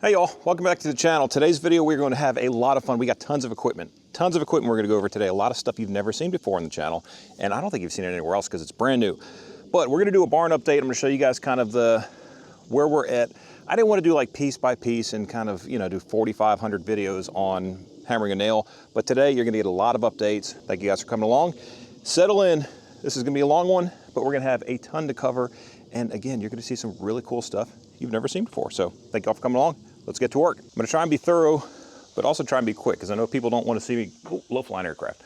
Hey y'all, welcome back to the channel. Today's video we're going to have a lot of fun. We got tons of equipment we're going to go over today. A lot of stuff you've never seen before on the channel, and I don't think you've seen it anywhere else because it's brand new. But we're going to do a barn update. I'm going to show you guys kind of where we're at. I didn't want to do like piece by piece and kind of, you know, do 4,500 videos on hammering a nail. But today you're going to get a lot of updates. Thank you guys for coming along. Settle in. This is going to be a long one, but we're going to have a ton to cover. And again, you're going to see some really cool stuff you've never seen before. So thank you all for coming along. Let's get to work. I'm going to try and be thorough, but also try and be quick because I know people don't want to see me, low-flying aircraft.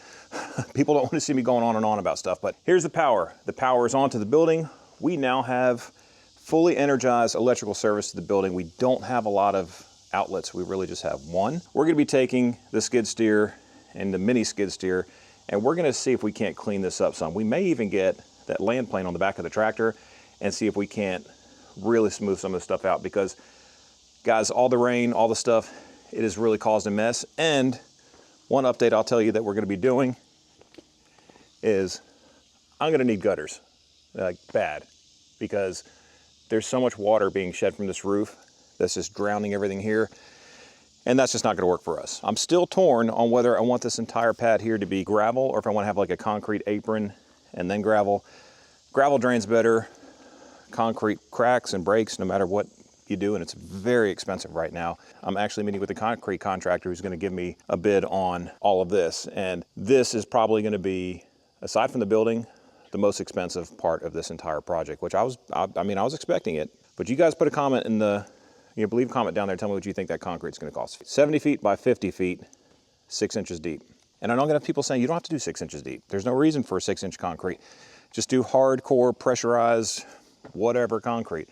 People don't want to see me going on and on about stuff, but here's the power. The power is onto the building. We now have fully energized electrical service to the building. We don't have a lot of outlets. We really just have one. We're going to be taking the skid steer and the mini skid steer, and we're going to see if we can't clean this up some. We may even get that land plane on the back of the tractor and see if we can't really smooth some of the stuff out because guys, all the rain, all the stuff, it has really caused a mess. And one update I'll tell you that we're going to be doing is I'm going to need gutters, like bad, because there's so much water being shed from this roof that's just drowning everything here. And that's just not going to work for us. I'm still torn on whether I want this entire pad here to be gravel or if I want to have like a concrete apron and then gravel. Gravel drains better. Concrete cracks and breaks no matter what you do, and it's very expensive right now. I'm actually meeting with a concrete contractor who's going to give me a bid on all of this, and this is probably going to be, aside from the building, the most expensive part of this entire project, which I was expecting it. But you guys put a comment in the, leave a comment down there, tell me what you think that concrete's going to cost. 70 feet by 50 feet, 6 inches deep. And I know I'm going to have people saying you don't have to do 6 inches deep. There's no reason for a 6-inch concrete. Just do hardcore pressurized whatever concrete.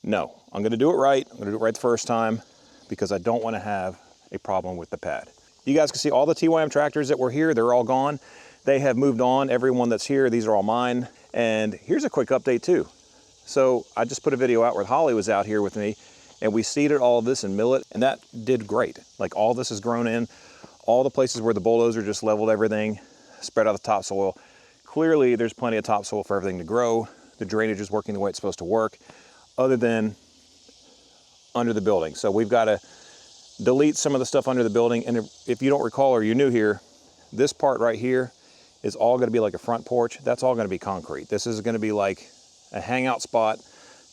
No, I'm going to do it right. I'm going to do it right the first time because I don't want to have a problem with the pad. You guys can see all the TYM tractors that were here. They're all gone. They have moved on. Everyone that's here, these are all mine. And here's a quick update too. So I just put a video out where Holly was out here with me and we seeded all of this in millet and that did great. Like all this is grown in. All the places where the bulldozer just leveled everything, spread out the topsoil. Clearly there's plenty of topsoil for everything to grow. The drainage is working the way it's supposed to work, other than under the building. So we've got to delete some of the stuff under the building. And if you don't recall or you're new here, this part right here is all going to be like a front porch. That's all going to be concrete. This is going to be like a hangout spot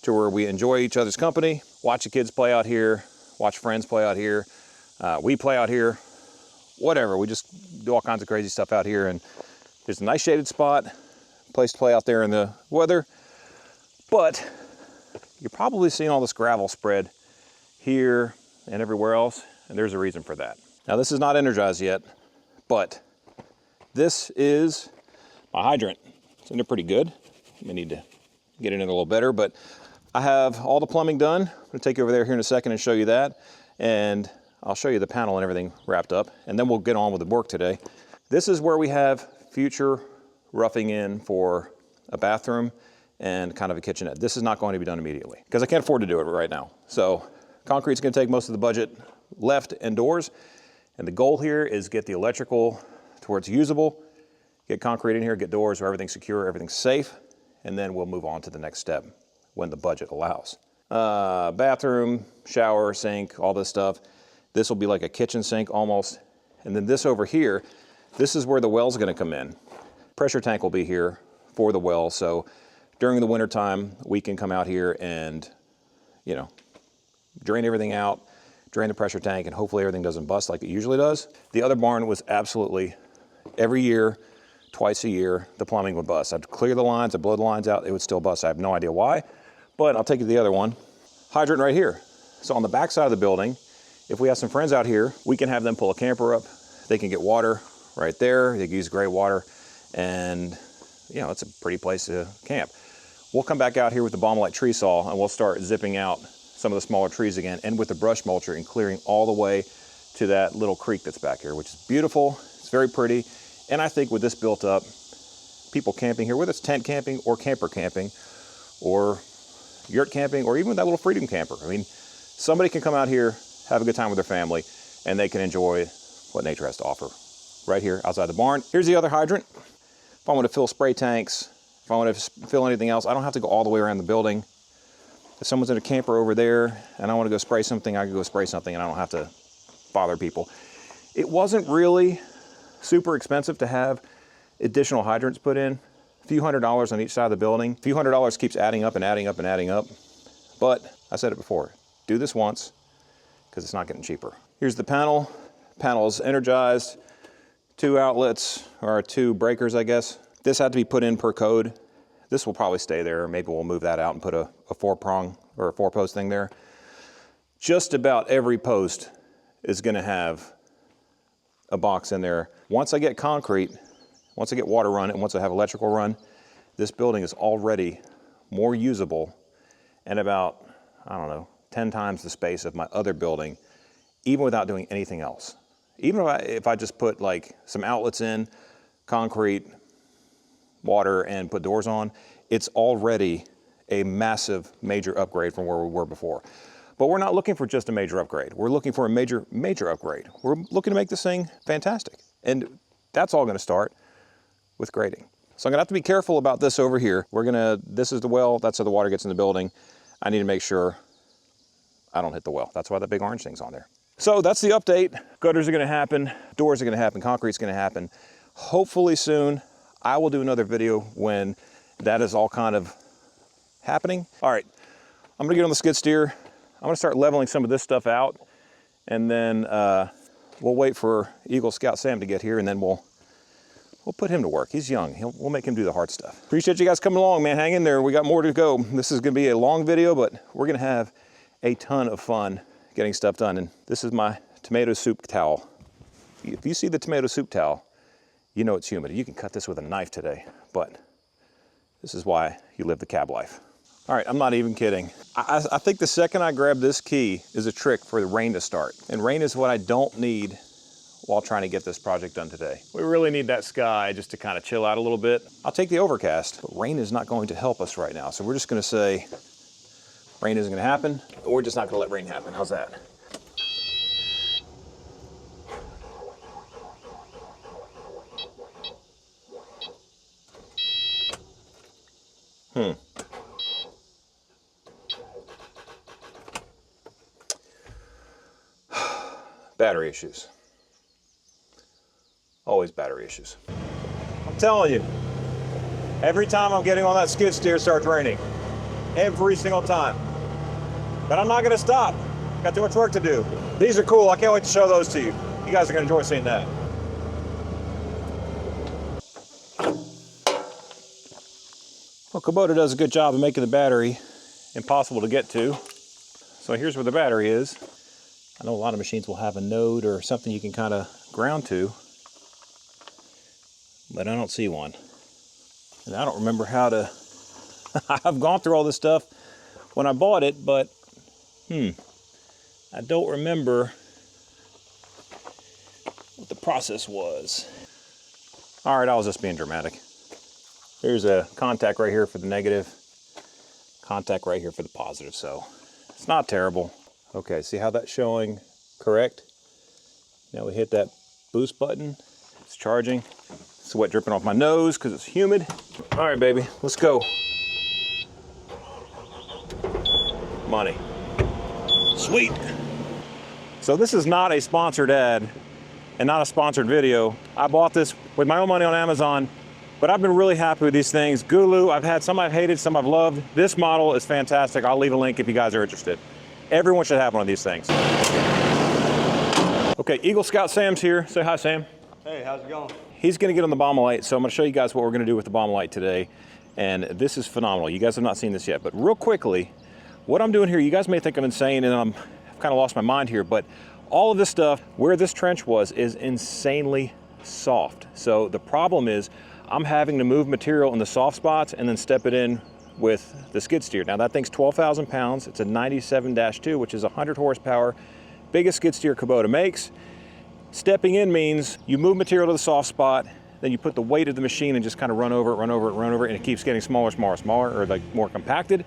to where we enjoy each other's company, watch the kids play out here, watch friends play out here. We play out here, whatever. We just do all kinds of crazy stuff out here. And there's a nice shaded spot, place to play out there in the weather. But you're probably seeing all this gravel spread here and everywhere else, and there's a reason for that. Now this is not energized yet, but this is my hydrant. It's in there pretty good. I need to get it in a little better, but I have all the plumbing done. I'm gonna take you over there here in a second and show you that, and I'll show you the panel and everything wrapped up, and then we'll get on with the work today. This is where we have future roughing in for a bathroom and kind of a kitchenette. This is not going to be done immediately because I can't afford to do it right now. So concrete's going to take most of the budget left indoors. And the goal here is get the electrical to where it's usable, get concrete in here, get doors where everything's secure, everything's safe, and then we'll move on to the next step when the budget allows. Bathroom, shower, sink, all this stuff. This will be like a kitchen sink almost. And then this over here, this is where the well's going to come in. Pressure tank will be here for the well. So during the winter time, we can come out here and, drain everything out, drain the pressure tank, and hopefully everything doesn't bust like it usually does. The other barn was absolutely every year, twice a year, the plumbing would bust. I'd clear the lines, I'd blow the lines out, it would still bust. I have no idea why, but I'll take you to the other one. Hydrant right here. So on the back side of the building, if we have some friends out here, we can have them pull a camper up. They can get water right there. They can use gray water, and it's a pretty place to camp. We'll come back out here with the Baumalight tree saw and we'll start zipping out some of the smaller trees again and with the brush mulcher and clearing all the way to that little creek that's back here, which is beautiful. It's very pretty. And I think with this built up, people camping here, whether it's tent camping or camper camping or yurt camping or even with that little freedom camper. I mean, somebody can come out here, have a good time with their family, and they can enjoy what nature has to offer right here outside the barn. Here's the other hydrant. If I want to fill spray tanks, if I want to fill anything else, I don't have to go all the way around the building. if someone's in a camper over there and I want to go spray something, I can go spray something and I don't have to bother people. It wasn't really super expensive to have additional hydrants put in. A few $100s on each side of the building. A few $100s keeps adding up and adding up and adding up. But I said it before, do this once because it's not getting cheaper. Here's the panel. Panel's energized, 2 outlets, or 2 breakers, I guess. This had to be put in per code. This will probably stay there. Maybe we'll move that out and put a 4-prong or a 4-post thing there. Just about every post is gonna have a box in there. Once I get concrete, once I get water run, and once I have electrical run, this building is already more usable and about, I don't know, 10 times the space of my other building, even without doing anything else. Even if I just put like some outlets in, concrete, water, and put doors on, it's already a massive major upgrade from where we were before. But we're not looking for just a major upgrade. We're looking for a major upgrade. We're looking to make this thing fantastic. And that's all gonna start with grading. So I'm gonna have to be careful about this over here. This is the well, that's how the water gets in the building. I need to make sure I don't hit the well. That's why the big orange thing's on there. So that's the update. Gutters are gonna happen, doors are gonna happen, concrete's gonna happen. Hopefully soon, I will do another video when that is all kind of happening. All right, I'm gonna get on the skid steer. I'm gonna start leveling some of this stuff out, and then we'll wait for Eagle Scout Sam to get here, and then we'll put him to work. He's young, we'll make him do the hard stuff. Appreciate you guys coming along, man. Hang in there, we got more to go. This is gonna be a long video, but we're gonna have a ton of fun getting stuff done. And this is my tomato soup towel. If you see the tomato soup towel, you know it's humid. You can cut this with a knife today, but this is why you live the cab life. All right, I'm not even kidding. I think the second I grab this key is a trick for the rain to start. And rain is what I don't need while trying to get this project done today. We really need that sky just to kind of chill out a little bit. I'll take the overcast, but rain is not going to help us right now. So we're just gonna say, rain isn't gonna happen, or we're just not gonna let rain happen. How's that? Battery issues. Always battery issues. I'm telling you, every time I'm getting on that skid steer, it starts raining. Every single time. But I'm not gonna stop. Got too much work to do. These are cool, I can't wait to show those to you. You guys are gonna enjoy seeing that. Well, Kubota does a good job of making the battery impossible to get to. So here's where the battery is. I know a lot of machines will have a node or something you can kind of ground to, but I don't see one. And I don't remember how to, I've gone through all this stuff when I bought it, but I don't remember what the process was. All right, I was just being dramatic. There's a contact right here for the negative, contact right here for the positive, so it's not terrible. Okay, see how that's showing correct? Now we hit that boost button, it's charging. Sweat dripping off my nose because it's humid. All right, baby, let's go. Money. Sweet. So this is not a sponsored ad and not a sponsored video. I bought this with my own money on Amazon, but I've been really happy with these things. Gulu, I've had some I've hated, some I've loved. This model is fantastic. I'll leave a link if you guys are interested. Everyone should have one of these things. Okay, Eagle Scout Sam's here. Say hi, Sam. Hey, how's it going? He's gonna get on the Baumalight, so I'm gonna show you guys what we're gonna do with the Baumalight today. And this is phenomenal. You guys have not seen this yet, but real quickly, what I'm doing here, you guys may think I'm insane and I've kind of lost my mind here, but all of this stuff, where this trench was, is insanely soft. So the problem is, I'm having to move material in the soft spots and then step it in with the skid steer. Now that thing's 12,000 pounds. It's a 97-2, which is 100 horsepower, biggest skid steer Kubota makes. Stepping in means you move material to the soft spot, then you put the weight of the machine and just kind of run over it, and it keeps getting smaller, or like more compacted.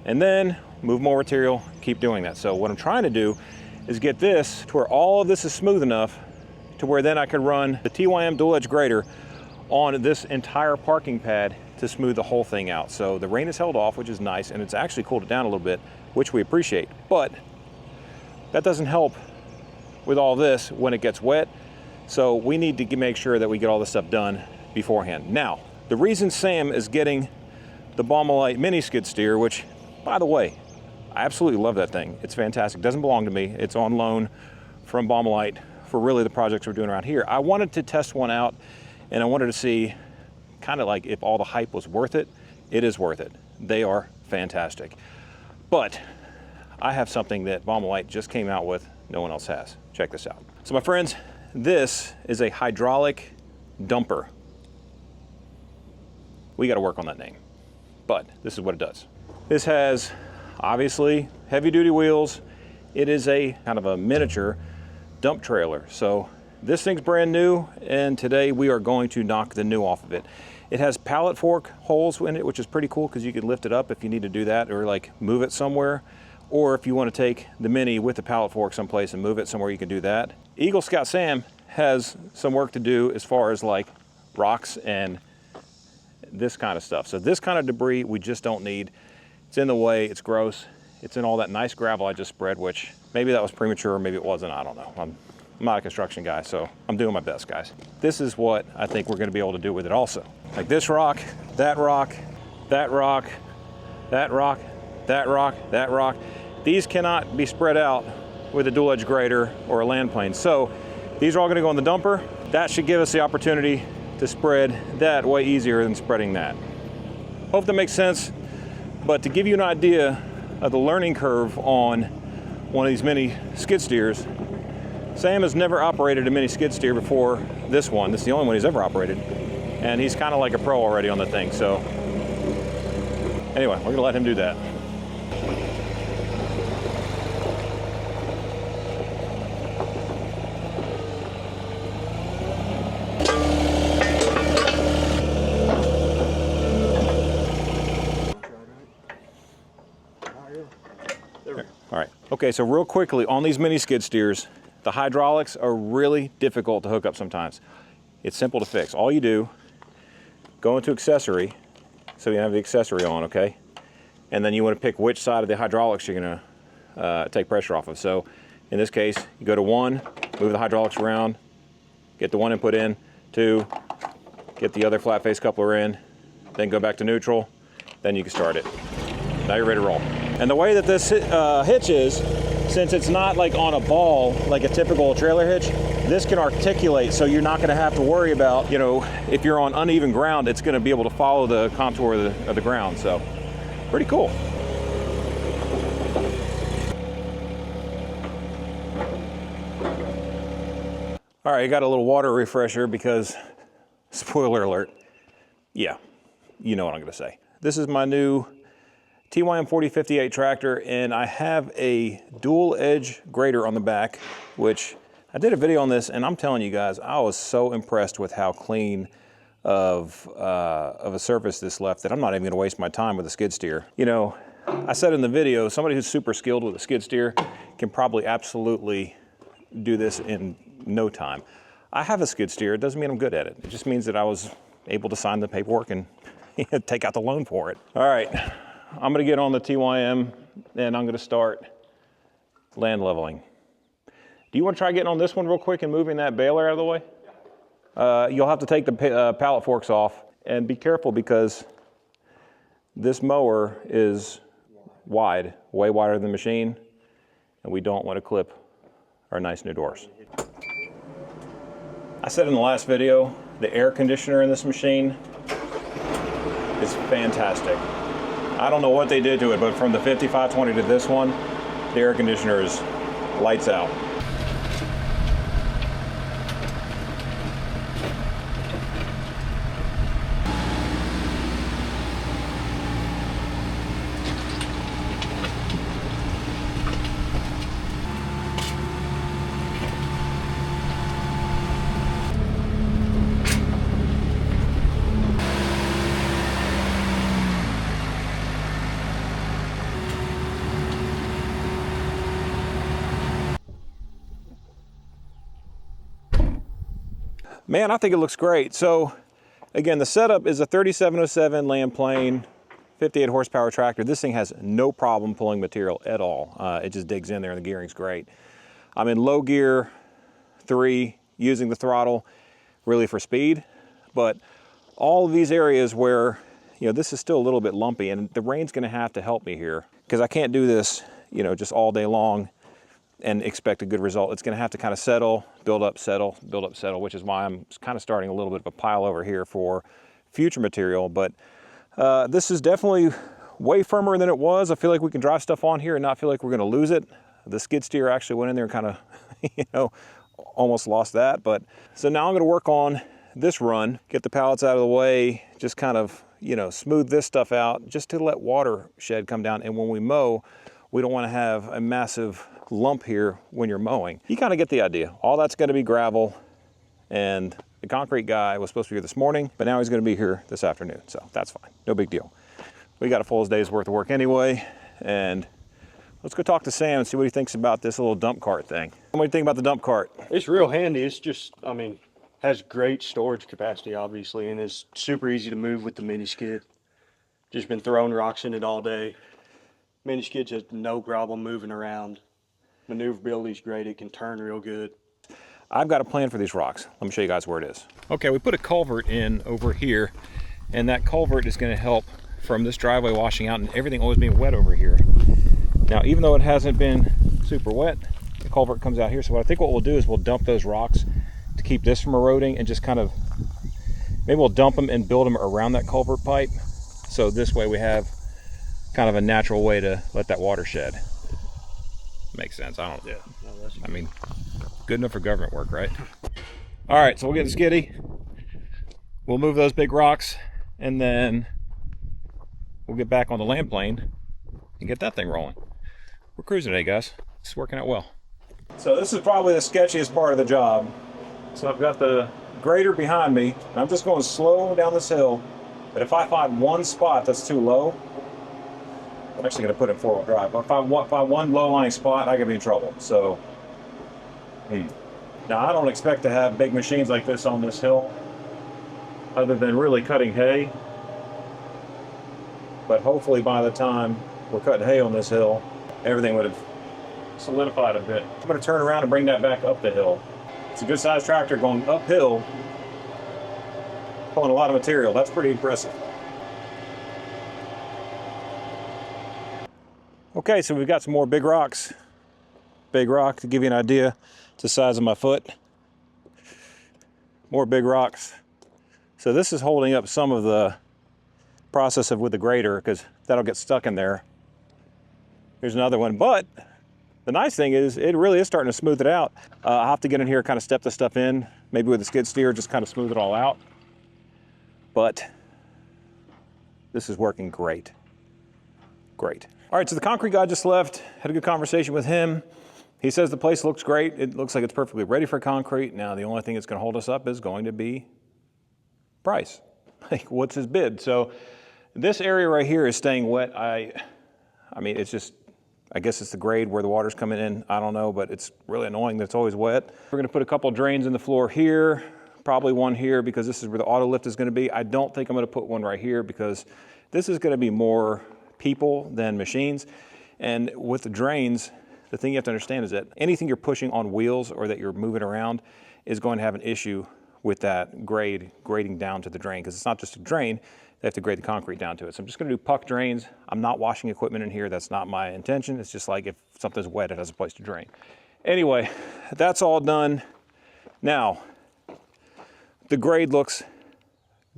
And then move more material, keep doing that. So what I'm trying to do is get this to where all of this is smooth enough to where then I could run the TYM dual edge grader on this entire parking pad to smooth the whole thing out. So the rain is held off, which is nice, and it's actually cooled it down a little bit, which we appreciate. But that doesn't help with all this when it gets wet. So we need to make sure that we get all this stuff done beforehand. Now, the reason Sam is getting the Baumalight mini skid steer, which, by the way, I absolutely love that thing. It's fantastic. Doesn't belong to me. It's on loan from Baumalight for really the projects we're doing around here. I wanted to test one out, and I wanted to see kind of like if all the hype was worth it. It is worth it. They are fantastic. But I have something that Baumalight just came out with, no one else has. Check this out. So my friends, this is a hydraulic dumper. We got to work on that name, but this is what it does. This has obviously heavy duty wheels. It is a kind of a miniature dump trailer. So this thing's brand new, and today we are going to knock the new off of it. It has pallet fork holes in it, which is pretty cool because you can lift it up if you need to do that, or like move it somewhere. Or if you want to take the Mini with the pallet fork someplace and move it somewhere, you can do that. Eagle Scout Sam has some work to do as far as like rocks and this kind of stuff. So this kind of debris we just don't need. It's in the way, it's gross. It's in all that nice gravel I just spread, which maybe that was premature, maybe it wasn't, I don't know. I'm not a construction guy, so I'm doing my best, guys. This is what I think we're gonna be able to do with it also. Like this rock, that rock, that rock, that rock, that rock, that rock. These cannot be spread out with a dual edge grader or a land plane. So these are all gonna go in the dumper. That should give us the opportunity to spread that way easier than spreading that. Hope that makes sense, but to give you an idea of the learning curve on one of these mini skid steers, Sam has never operated a mini skid steer before this one. This is the only one he's ever operated. And he's kind of like a pro already on the thing. So anyway, we're gonna let him do that. All right, okay, so real quickly on these mini skid steers, the hydraulics are really difficult to hook up sometimes. It's simple to fix. All you do, go into accessory, so you have the accessory on, okay? And then you want to pick which side of the hydraulics you're gonna take pressure off of. So in this case, you go to 1, move the hydraulics around, get the 1 input in, 2, get the other flat face coupler in, then go back to neutral, then you can start it. Now you're ready to roll. And the way that this hitch is, since it's not like on a ball, like a typical trailer hitch, this can articulate, so you're not gonna have to worry about, you know, if you're on uneven ground, it's gonna be able to follow the contour of the ground, so pretty cool. All right, I got a little water refresher because, spoiler alert, yeah, you know what I'm gonna say. This is my new TYM 4058 tractor, and I have a dual edge grader on the back, which I did a video on this, and I'm telling you guys, I was so impressed with how clean of a surface this left that I'm not even gonna waste my time with a skid steer. You know, I said in the video, somebody who's super skilled with a skid steer can probably absolutely do this in no time. I have a skid steer, it doesn't mean I'm good at it. It just means that I was able to sign the paperwork and take out the loan for it. All right. I'm gonna get on the TYM and I'm gonna start land leveling. Do you wanna try getting on this one real quick and moving that baler out of the way? You'll have to take the pallet forks off, and be careful because this mower is wide, way wider than the machine, and we don't wanna clip our nice new doors. I said in the last video, the air conditioner in this machine is fantastic. I don't know what they did to it, but from the 5520 to this one, the air conditioner is lights out. Man, I think it looks great. So Again, the setup is a 3707 land plane, 58 horsepower tractor. This thing has no problem pulling material at all. It just digs in there and the gearing's great. I'm in low gear 3, using the throttle really for speed, but all of these areas where, you know, this is still a little bit lumpy, and the rain's gonna have to help me here, because I can't do this, you know, just all day long and expect a good result. It's gonna have to kind of settle, build up, settle, which is why I'm kind of starting a little bit of a pile over here for future material. But this is definitely way firmer than it was. I feel like we can drive stuff on here and not feel like we're gonna lose it. The skid steer actually went in there and kind of, you know, almost lost that. But so now I'm gonna work on this run, get the pallets out of the way, just kind of, you know, smooth this stuff out just to let water shed come down. And when we mow, we don't want to have a massive lump here when you're mowing. You kind of get the idea. All that's going to be gravel, and the concrete guy was supposed to be here this morning, but now he's going to be here this afternoon, so that's fine. No big deal. We got a full day's worth of work anyway, and let's go talk to Sam and see what he thinks about this little dump cart thing. What do you think about the dump cart? It's real handy. It's just, I mean, has great storage capacity, obviously, and it's super easy to move with the mini skid. Just been throwing rocks in it all day. Mini skid's just no problem moving around. Maneuverability's great. It can turn real good. I've got a plan for these rocks. Let me show you guys where it is. Okay, we put a culvert in over here, and that culvert is going to help from this driveway washing out and everything always being wet over here. Now, even though it hasn't been super wet, the culvert comes out here. So I think what we'll do is we'll dump those rocks to keep this from eroding, and just kind of, maybe we'll dump them and build them around that culvert pipe. So this way we have kind of a natural way to let that water shed. Makes sense. I don't. Yeah. No, that's I mean, good enough for government work, right? All right, so we'll get the skiddy. We'll move those big rocks, and then we'll get back on the land plane and get that thing rolling. We're cruising today, guys. It's working out well. So this is probably the sketchiest part of the job. So I've got the grader behind me, and I'm just going slow down this hill. But if I find one spot that's too low, I'm actually going to put it in four-wheel drive. But if I find one low-lying spot, I could be in trouble. So, now I don't expect to have big machines like this on this hill, other than really cutting hay. But hopefully by the time we're cutting hay on this hill, everything would have solidified a bit. I'm going to turn around and bring that back up the hill. It's a good-sized tractor going uphill, pulling a lot of material. That's pretty impressive. Okay, so we've got some more big rocks. Big rock, to give you an idea, it's the size of my foot. More big rocks. So this is holding up some of the process of with the grader, because that'll get stuck in there. Here's another one, but the nice thing is it really is starting to smooth it out. I'll have to get in here, kind of step the stuff in, maybe with a skid steer, just kind of smooth it all out. But this is working great. Great. All right, so the concrete guy just left, had a good conversation with him. He says the place looks great. It looks like it's perfectly ready for concrete. Now, the only thing that's gonna hold us up is going to be price. Like, what's his bid? So this area right here is staying wet. I mean, it's just, I guess it's the grade where the water's coming in. I don't know, but it's really annoying that it's always wet. We're gonna put a couple drains in the floor here, probably one here because this is where the auto lift is gonna be. I don't think I'm gonna put one right here because this is gonna be more people than machines. And with the drains, the thing you have to understand is that anything you're pushing on wheels or that you're moving around is going to have an issue with that grading down to the drain, because it's not just a drain, they have to grade the concrete down to it. So I'm just gonna do puck drains. I'm not washing equipment in here. That's not my intention. It's just like if something's wet, it has a place to drain. Anyway, that's all done. Now, the grade looks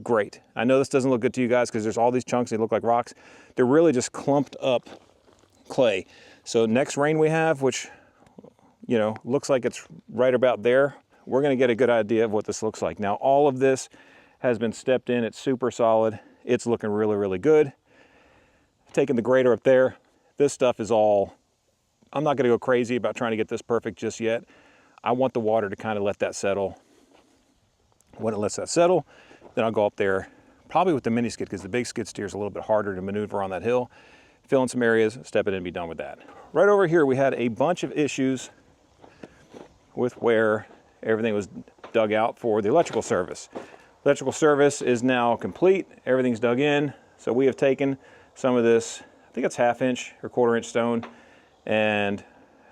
great. I know this doesn't look good to you guys because there's all these chunks, they look like rocks. They're really just clumped up clay. So next rain we have, which, you know, looks like it's right about there, we're gonna get a good idea of what this looks like. Now, all of this has been stepped in. It's super solid. It's looking really, really good. Taking the grader up there, this stuff is all, I'm not gonna go crazy about trying to get this perfect just yet. I want the water to kind of let that settle. When it lets that settle, then I'll go up there, probably with the mini skid, because the big skid steer is a little bit harder to maneuver on that hill. Fill in some areas, step it in and be done with that. Right over here, we had a bunch of issues with where everything was dug out for the electrical service. Electrical service is now complete. Everything's dug in. So we have taken some of this, I think it's 1/2 inch or 1/4 inch stone, and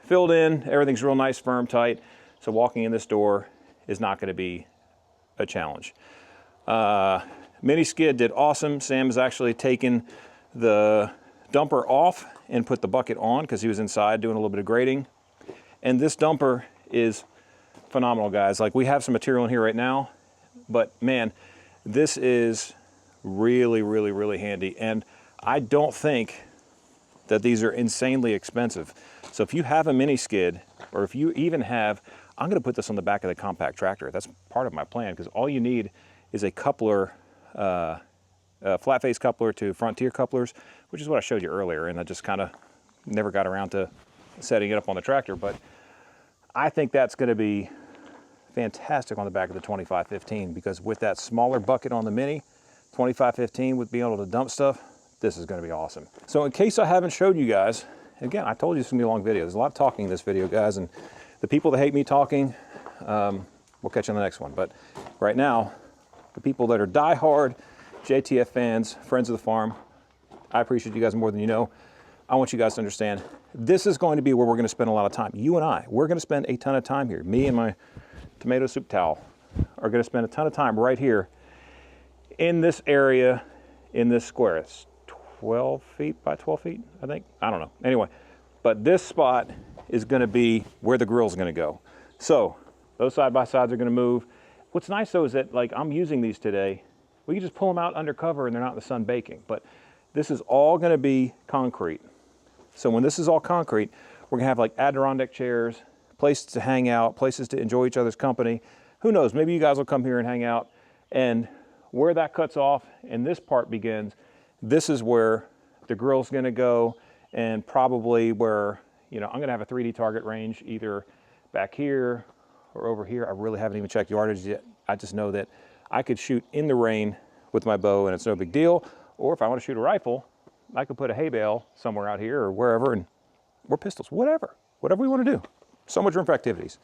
filled in. Everything's real nice, firm, tight. So walking in this door is not going to be a challenge. Mini skid did awesome. Sam has actually taken the dumper off and put the bucket on because he was inside doing a little bit of grading. And this dumper is phenomenal, guys. Like, we have some material in here right now, but man, this is really, really, really handy. And I don't think that these are insanely expensive. So if you have a mini skid, or if you even have, I'm gonna put this on the back of the compact tractor. That's part of my plan, because all you need is a coupler, a flat face coupler to Frontier couplers, which is what I showed you earlier, and I just kind of never got around to setting it up on the tractor. But I think that's gonna be fantastic on the back of the 2515, because with that smaller bucket on the Mini, 2515, with being able to dump stuff, this is gonna be awesome. So in case I haven't showed you guys, again, I told you it's gonna be a long video. There's a lot of talking in this video, guys, and the people that hate me talking, we'll catch you on the next one. But right now, the people that are diehard JTF fans, friends of the farm, I appreciate you guys more than you know. I want you guys to understand, this is going to be where we're gonna spend a lot of time. You and I, we're gonna spend a ton of time here. Me and my tomato soup towel are gonna spend a ton of time right here in this area, in this square. It's 12 feet by 12 feet, I think. I don't know. Anyway, but this spot is gonna be where the grill's gonna go. So those side-by-sides are gonna move. What's nice though is that, like, I'm using these today. We can just pull them out under cover and they're not in the sun baking. But this is all gonna be concrete. So when this is all concrete, we're gonna have like Adirondack chairs, places to hang out, places to enjoy each other's company. Who knows, maybe you guys will come here and hang out. And where that cuts off and this part begins, this is where the grill's gonna go, and probably where, you know, I'm gonna have a 3D target range either back here or over here. I really haven't even checked yardage yet. I just know that I could shoot in the rain with my bow and it's no big deal. Or if I want to shoot a rifle, I could put a hay bale somewhere out here or wherever, and or pistols, whatever we want to do. So much room for activities.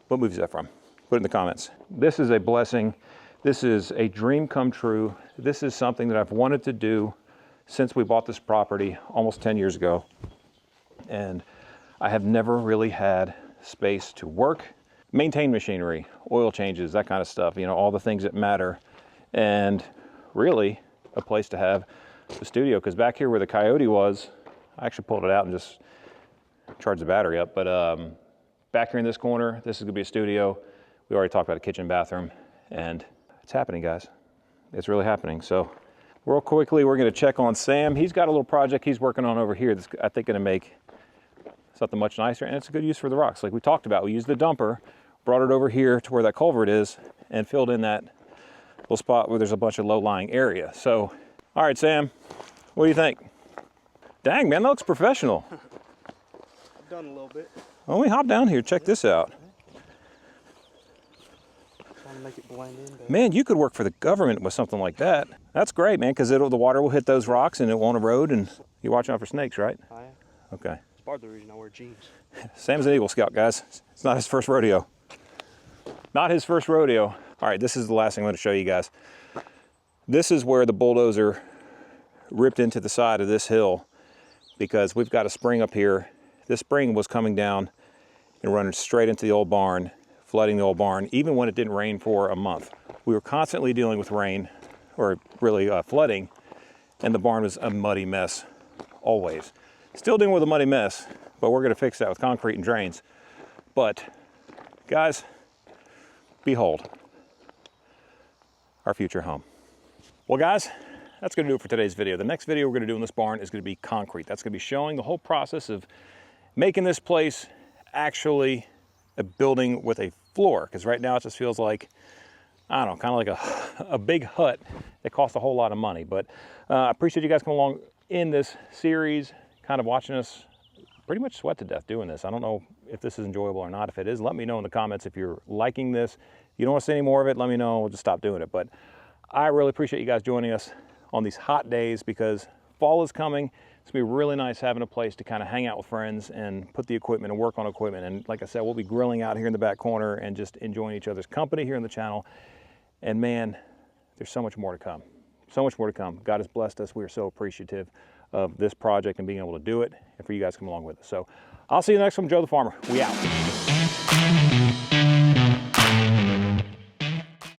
What movie is that from? Put it in the comments. This is a blessing. This is a dream come true. This is something that I've wanted to do since we bought this property almost 10 years ago. And I have never really had space to work, maintain machinery, oil changes, that kind of stuff, you know, all the things that matter. And really a place to have the studio, because back here where the Coyote was, I actually pulled it out and just charged the battery up. But back here in this corner, this is gonna be a studio. We already talked about a kitchen, bathroom, and it's happening, guys. It's really happening. So real quickly, we're gonna check on Sam. He's got a little project he's working on over here that's, I think, gonna make something much nicer, and it's a good use for the rocks. Like we talked about, we used the dumper, brought it over here to where that culvert is, and filled in that little spot where there's a bunch of low-lying area. So, all right, Sam, what do you think? Dang, man, that looks professional. I've done a little bit. Well, let me hop down here, check this out. Trying to make it blend in better. Man, you could work for the government with something like that. That's great, man, because the water will hit those rocks and it won't erode, and you're watching out for snakes, right? I am. Okay. It's part of the reason I wear jeans. Sam's an Eagle Scout, guys. It's not his first rodeo. Not his first rodeo. All right, this is the last thing I'm going to show you guys. This is where the bulldozer ripped into the side of this hill, because we've got a spring up here. This spring was coming down and running straight into the old barn, flooding the old barn, even when it didn't rain for a month. We were constantly dealing with rain, or really flooding, and the barn was a muddy mess, always. Still dealing with a muddy mess, but we're gonna fix that with concrete and drains. But guys, behold, our future home. Well guys, that's gonna do it for today's video. The next video we're gonna do in this barn is gonna be concrete. That's gonna be showing the whole process of making this place actually a building with a floor. Because right now it just feels like, I don't know, kind of like a big hut that costs a whole lot of money. But I appreciate you guys coming along in this series, kind of watching us pretty much sweat to death doing this. I don't know if this is enjoyable or not. If it is, let me know in the comments if you're liking this. If you don't want to see any more of it, let me know. We'll just stop doing it. But I really appreciate you guys joining us on these hot days, because fall is coming. It's gonna be really nice having a place to kind of hang out with friends and put the equipment and work on equipment. And like I said, we'll be grilling out here in the back corner and just enjoying each other's company here on the channel. And man, there's so much more to come. So much more to come. God has blessed us. We are so appreciative of this project and being able to do it, and for you guys to come along with us. So I'll see you next one. Joe the Farmer. We out.